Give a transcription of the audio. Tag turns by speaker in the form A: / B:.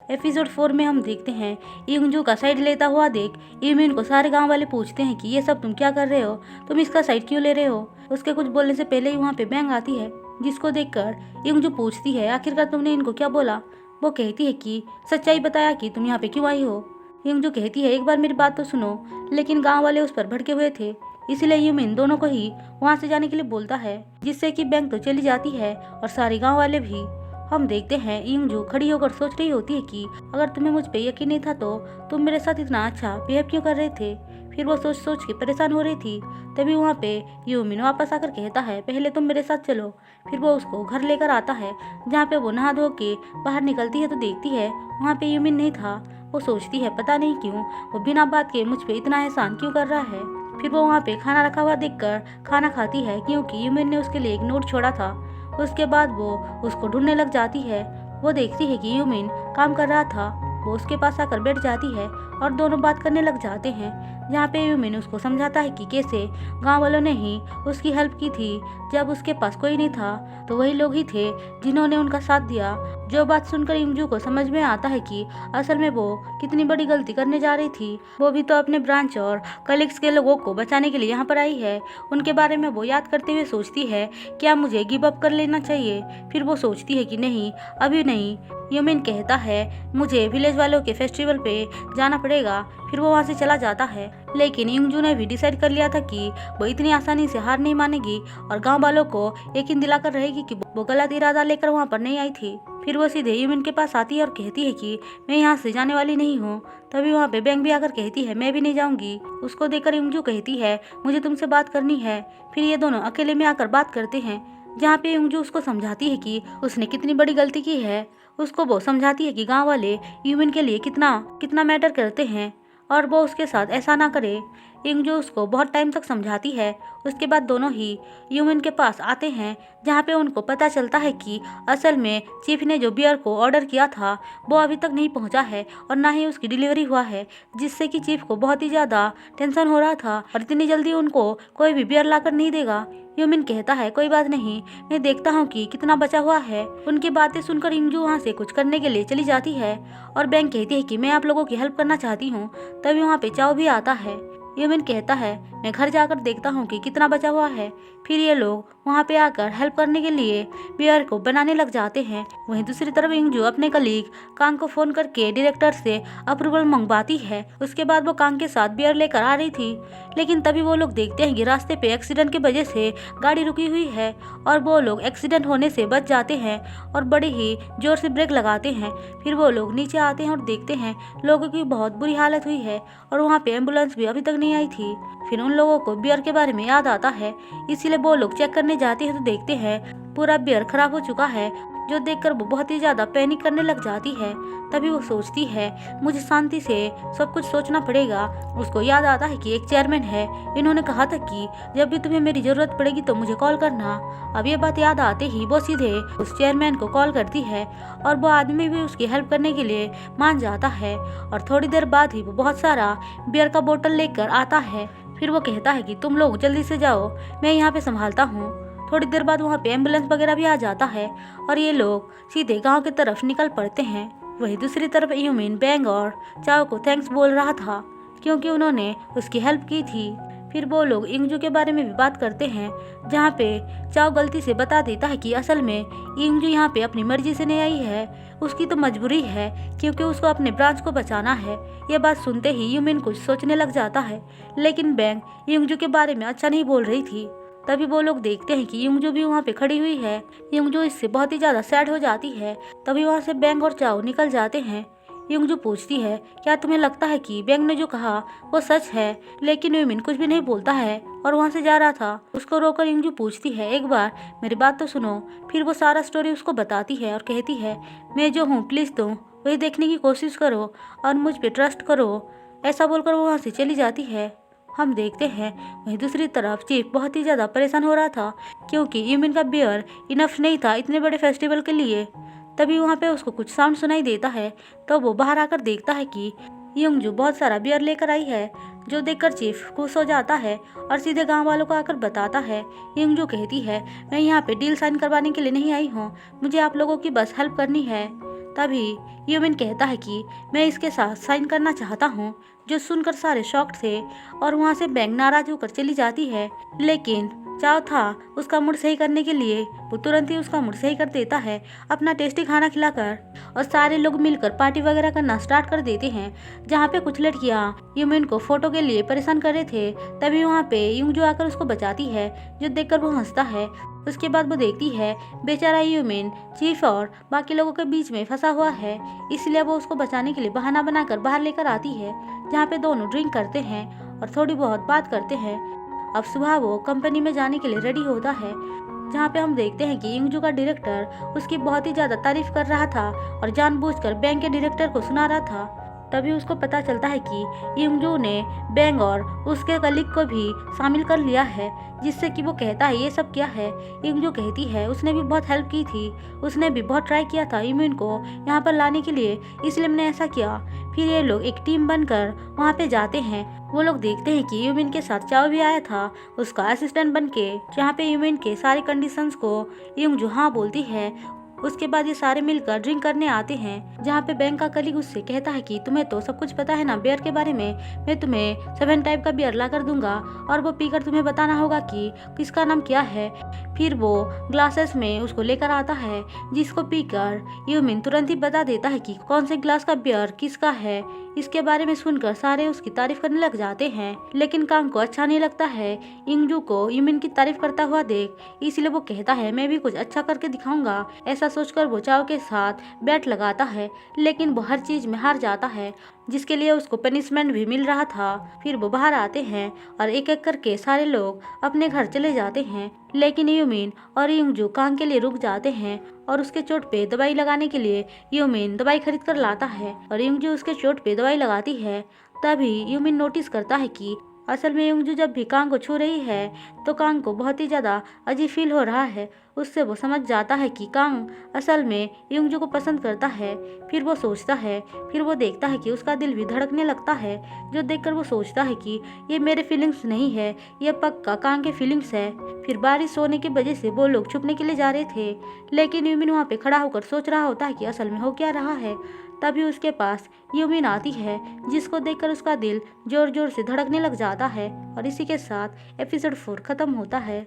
A: Episode 4 में हम देखते हैं इंजू का साइड लेता हुआ देख यूमिन को सारे गांव वाले पूछते हैं कि ये सब तुम क्या कर रहे हो, तुम इसका साइड क्यों ले रहे हो। उसके कुछ बोलने से पहले ही वहाँ पे बैंग आती है, जिसको देखकर इंजू पूछती है आखिरकार तुमने इनको क्या बोला। वो कहती है कि सच्चाई बताया कि तुम यहाँ पे क्यों आई हो। इंजू कहती है एक बार मेरी बात तो सुनो, लेकिन गाँव वाले उस पर भड़के हुए थे, इसलिए यूमिन दोनों को ही वहाँ से जाने के लिए बोलता है, जिससे कि बैंग तो चली जाती है और सारे गाँव वाले भी। हम देखते हैं इंजू खड़ी होकर सोच रही होती है कि अगर तुम्हें मुझ पे यकीन नहीं था तो तुम मेरे साथ इतना अच्छा बिहेव क्यों कर रहे थे। फिर वो सोच सोच के परेशान हो रही थी। तभी वहाँ पे यूमिन वापस आकर कहता है पहले तुम मेरे साथ चलो। फिर वो उसको घर लेकर आता है, जहाँ पे वो नहा धो के बाहर निकलती है तो देखती है वहाँ पे यूमिन नहीं था। वो सोचती है पता नहीं क्यों वो बिना बात के मुझ पे इतना एहसान क्यों कर रहा है। फिर वो वहाँ पे खाना रखा हुआ देखकर खाना खाती है, क्योंकि यूमिन ने उसके लिए एक नोट छोड़ा था। उसके बाद वो उसको ढूंढने लग जाती है। वो देखती है कि यूमिन काम कर रहा था। वो उसके पास आकर बैठ जाती है और दोनों बात करने लग जाते हैं, जहाँ पे यूमिन उसको समझाता है कि कैसे गांव वालों ने ही उसकी हेल्प की थी जब उसके पास कोई नहीं था, तो वही लोग ही थे जिन्होंने उनका साथ दिया। जो बात सुनकर इंजू को समझ में आता है कि असल में वो कितनी बड़ी गलती करने जा रही थी। वो भी तो अपने ब्रांच और कलीग्स के लोगों को बचाने के लिए यहाँ पर आई है। उनके बारे में वो याद करते हुए सोचती है क्या मुझे गिव अप कर लेना चाहिए। फिर वो सोचती है कि नहीं, अभी नहीं। यूमिन कहता है मुझे विलेज वालों के फेस्टिवल पे जाना पड़ेगा। फिर वो वहाँ से चला जाता है, लेकिन इंजू ने भी डिसाइड कर लिया था कि वो इतनी आसानी से हार नहीं मानेगी और गांव वालों को यकीन दिलाकर रहेगी कि वो गलत इरादा लेकर वहाँ पर नहीं आई थी। फिर वो सीधे यूमिन के पास आती है और कहती है कि मैं यहाँ से जाने वाली नहीं हूँ। तभी वहाँ पे बैंग भी आकर कहती है मैं भी नहीं जाऊँगी। उसको देखकर इंजू कहती है मुझे तुमसे बात करनी है। फिर ये दोनों अकेले में आकर बात करते हैं, जहाँ पे इंजू उसको समझाती है कि उसने कितनी बड़ी गलती की है। उसको वो समझाती है कि गाँव वाले यूमिन के लिए कितना कितना मैटर करते हैं और वो उसके साथ ऐसा ना करे। इंजू उसको बहुत टाइम तक समझाती है। उसके बाद दोनों ही यूमिन के पास आते हैं, जहाँ पे उनको पता चलता है कि असल में चीफ ने जो बियर को ऑर्डर किया था वो अभी तक नहीं पहुँचा है और ना ही उसकी डिलीवरी हुआ है, जिससे कि चीफ को बहुत ही ज़्यादा टेंशन हो रहा था और इतनी जल्दी उनको कोई भी बियर लाकर नहीं देगा। यूमिन कहता है कोई बात नहीं, मैं देखता हूँ कि कितना बचा हुआ है। उनकी बातें सुनकर इंजू वहाँ से कुछ करने के लिए चली जाती है और बैंक कहती है कि मैं आप लोगों की हेल्प करना चाहती हूँ। तभी वहाँ पे चाओ भी आता है। यूमिन कहता है मैं घर जाकर देखता हूँ कि कितना बचा हुआ है। फिर ये लोग वहाँ पे आकर हेल्प करने के लिए बियर को बनाने लग जाते हैं। वहीं दूसरी तरफ इंजू अपने कलीग कांग को फोन करके डायरेक्टर से अप्रूवल मंगवाती है। उसके बाद वो कांग के साथ बियर लेकर आ रही थी, लेकिन तभी वो लोग देखते हैं कि रास्ते पे एक्सीडेंट की वजह से गाड़ी रुकी हुई है और वो लोग एक्सीडेंट होने से बच जाते हैं और बड़े ही जोर से ब्रेक लगाते हैं। फिर वो लोग नीचे आते हैं और देखते हैं लोगों की बहुत बुरी हालत हुई है और वहाँ पे एम्बुलेंस भी अभी तक नहीं आई थी। फिर उन लोगों को बियर के बारे में याद आता है, इसीलिए वो लोग चेक करने जाते हैं तो देखते हैं पूरा बियर खराब हो चुका है, जो देखकर वो बहुत ही ज्यादा पैनिक करने लग जाती है। तभी वो सोचती है मुझे शांति से सब कुछ सोचना पड़ेगा। उसको याद आता है कि एक चेयरमैन है, इन्होंने कहा था कि जब भी तुम्हें मेरी जरूरत पड़ेगी तो मुझे कॉल करना। अब ये बात याद आते ही वो सीधे उस चेयरमैन को कॉल करती है और वो आदमी भी उसकी हेल्प करने के लिए मान जाता है और थोड़ी देर बाद ही वो बहुत सारा बियर का बोतल लेकर आता है। फिर वो कहता है कि तुम लोग जल्दी से जाओ, मैं यहाँ पे संभालता हूँ। थोड़ी देर बाद वहाँ पे एम्बुलेंस वगैरह भी आ जाता है और ये लोग सीधे गांव की तरफ निकल पड़ते हैं। वहीं दूसरी तरफ यूमिन बैंग और चाओ को थैंक्स बोल रहा था, क्योंकि उन्होंने उसकी हेल्प की थी। फिर वो लोग इंजू के बारे में भी बात करते हैं, जहाँ पे चाओ गलती से बता देता है कि असल में इंजू यहाँ पे अपनी मर्जी से नहीं आई है, उसकी तो मजबूरी है क्योंकि उसको अपने ब्रांच को बचाना है। ये बात सुनते ही यूमिन कुछ सोचने लग जाता है, लेकिन बैंग इंजू के बारे में अच्छा नहीं बोल रही थी। तभी वो लोग देखते हैं कि युंगजू भी वहाँ पे खड़ी हुई है। युंगजू इससे बहुत ही ज्यादा सैड हो जाती है। तभी वहाँ से बैंग और चाओ निकल जाते हैं। युंगजू पूछती है क्या तुम्हें लगता है कि बैंग ने जो कहा वो सच है, लेकिन यूमिन कुछ भी नहीं बोलता है और वहाँ से जा रहा था। उसको रोककर युंगजू पूछती है एक बार मेरी बात तो सुनो। फिर वो सारा स्टोरी उसको बताती है और कहती है मैं जो हूँ प्लीज तुम वही देखने की कोशिश करो और मुझ पे ट्रस्ट करो। ऐसा बोलकर वो वहाँ से चली जाती है। हम देखते हैं वहीं दूसरी तरफ चीफ बहुत ही ज़्यादा परेशान हो रहा था, क्योंकि यूमिन का बियर इनफ नहीं था इतने बड़े फेस्टिवल के लिए। तभी वहाँ पे उसको कुछ साउंड सुनाई देता है, तो वो बाहर आकर देखता है कि युंगजू बहुत सारा बियर लेकर आई है, जो देखकर चीफ खुश हो जाता है और सीधे गांव वालों को आकर बताता है। युंगजू कहती है मैं यहाँ पे डील साइन करवाने के लिए नहीं आई हूँ, मुझे आप लोगों की बस हेल्प करनी है। तभी यूमिन कहता है कि मैं इसके साथ साइन करना चाहता हूँ, जो सुनकर सारे शॉक्ड थे और वहाँ से बैंक नाराज होकर चली जाती है। लेकिन चाव था उसका मूड सही करने के लिए वो तुरंत ही उसका मूड सही कर देता है अपना टेस्टी खाना खिलाकर, और सारे लोग मिलकर पार्टी वगैरह करना स्टार्ट कर देते हैं, जहाँ पे कुछ लड़कियाँ यूमिन को फोटो के लिए परेशान कर रहे थे। तभी वहाँ पे यूंजू आकर उसको बचाती है, जो देखकर वो हंसता है। उसके बाद वो देखती है बेचारा यूमिन चीफ और बाकी लोगों के बीच में फंसा हुआ है, इसलिए वो उसको बचाने के लिए बहाना बनाकर बाहर लेकर आती है, जहाँ पे दोनों ड्रिंक करते हैं और थोड़ी बहुत बात करते हैं। अब सुबह वो कंपनी में जाने के लिए रेडी होता है, जहाँ पे हम देखते हैं कि इंगजू का डायरेक्टर उसकी बहुत ही ज़्यादा तारीफ कर रहा था और जानबूझकर बैंक के डायरेक्टर को सुना रहा था। तभी उसको पता चलता है कि इंगजू ने बैंक और उसके कलीग को भी शामिल कर लिया है, जिससे कि वो कहता है ये सब क्या है। इंगजू कहती है उसने भी बहुत हेल्प की थी, उसने भी बहुत ट्राई किया था यूमिन को यहाँ पर लाने के लिए, इसलिए मैंने ऐसा किया। फिर ये लोग एक टीम बनकर वहाँ पे जाते हैं। वो लोग देखते हैं कि यूमिन के साथ चाव भी आया था उसका असिस्टेंट बन के, जहाँ पे यूमिन के सारे कंडीशंस को इंगजू हाँ बोलती है। उसके बाद ये सारे मिलकर ड्रिंक करने आते हैं, जहाँ पे बैंक का कलीग उससे कहता है कि तुम्हें तो सब कुछ पता है ना बियर के बारे में, मैं तुम्हें 7 टाइप का बियर ला कर दूंगा और वो पीकर तुम्हें बताना होगा कि किसका नाम क्या है। फिर वो ग्लासेस में उसको लेकर आता है, जिसको पीकर यूमिन तुरंत ही बता देता है कि कौन से ग्लास का बियर किसका है। इसके बारे में सुनकर सारे उसकी तारीफ करने लग जाते हैं, लेकिन कांग को अच्छा नहीं लगता है इंगजू को यूमिन की तारीफ करता हुआ देख, इसलिए वो कहता है मैं भी कुछ अच्छा करके दिखाऊंगा। ऐसा सोचकर वो चाव के साथ बैट लगाता है, लेकिन वो हर चीज में हार जाता है, जिसके लिए उसको पनिशमेंट भी मिल रहा था। फिर वो बाहर आते हैं और एक एक करके सारे लोग अपने घर चले जाते हैं, लेकिन यूमिन और इंगजू कांग के लिए रुक जाते हैं और उसके चोट पे दवाई लगाने के लिए यूमिन दवाई खरीद कर लाता है और इंगजू उसके चोट पे दवाई लगाती है। तभी यूमिन नोटिस करता है कि असल में इंगजू जब भी कांग को छू रही है तो कांग को बहुत ही ज़्यादा अजीब फील हो रहा है। उससे वो समझ जाता है कि कांग असल में इंगजू को पसंद करता है। फिर वो सोचता है, फिर वो देखता है कि उसका दिल भी धड़कने लगता है, जो देखकर वो सोचता है कि ये मेरे फीलिंग्स नहीं है, ये पक्का कांग के फीलिंग्स है। फिर बारिश होने की वजह से वो लोग छुपने के लिए जा रहे थे, लेकिन यूमिन वहाँ पे खड़ा होकर सोच रहा होता है कि असल में हो क्या रहा है। तभी उसके पास यूमिन आती है, जिसको देखकर उसका दिल जोर जोर से धड़कने लग जाता है। और इसी के साथ एपिसोड 4 खत्म होता है।